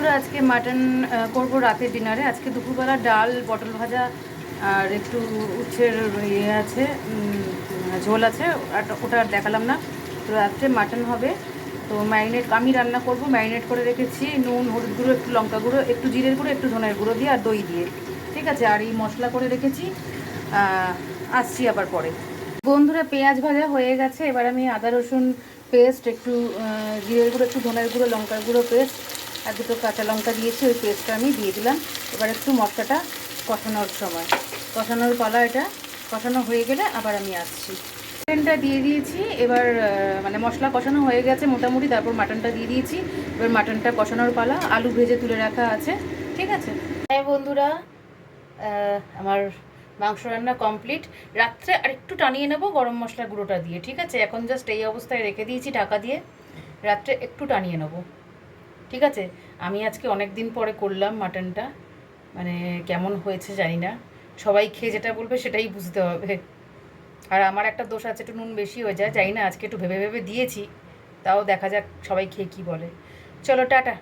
বন্ধুরা আজকে মাটন করব রাতের ডিনারে। আজকে দুপুরবেলা ডাল, পটল ভাজা আর একটু উচ্ছের ইয়ে আছে, ঝোল আছে, ওটা আর দেখালাম না। তো রাত্রে মাটন হবে। তো ম্যারিনেট আমি রান্না করব, ম্যারিনেট করে রেখেছি নুন, হলুদ গুঁড়ো, একটু লঙ্কা গুঁড়ো, একটু জিরের গুঁড়ো, একটু ধনের গুঁড়ো দিয়ে আর দই দিয়ে, ঠিক আছে। আর এই মশলা করে রেখেছি, আসছি আবার পরে। বন্ধুরা পেঁয়াজ ভাজা হয়ে গেছে, এবার আমি আদা রসুন পেস্ট, একটু জিরের গুঁড়ো, একটু ধনের গুঁড়ো, লঙ্কার গুঁড়ো পেস্ট আর দুটো কাঁচা লঙ্কা দিয়েছি, ওই পেস্টটা আমি দিয়ে দিলাম। এবার একটু মশলাটা কষানোর সময়, কষানোর পালা, এটা কষানো হয়ে গেলে আবার আমি আসছি। চিকেনটা দিয়ে দিয়েছি এবার, মানে মশলা কষানো হয়ে গেছে মোটামুটি, তারপর মাটনটা দিয়ে দিয়েছি। এবার মাটনটা কষানোর পালা, আলু ভেজে তুলে রাখা আছে, ঠিক আছে। হ্যাঁ বন্ধুরা, আমার মাংস রান্না কমপ্লিট। রাত্রে আরেকটু টানিয়ে নেবো গরম মশলা গুঁড়োটা দিয়ে, ঠিক আছে। এখন জাস্ট এই অবস্থায় রেখে দিয়েছি ঢাকা দিয়ে, রাত্রে একটু টানিয়ে নেবো, ঠিক আছে। আমি আজকে অনেক দিন পরে করলাম মাটনটা, মানে কেমন হয়েছে জানি না, সবাই খেয়ে যেটা বলবে সেটাই বুঝতে হবে। আর আমার একটা দোষ আছে, একটু নুন বেশি হয়ে যায়, জানি না, আজকে একটু ভেবে ভেবে দিয়েছি, তাও দেখা যাক সবাই খেয়ে কী বলে। চলো টাটা।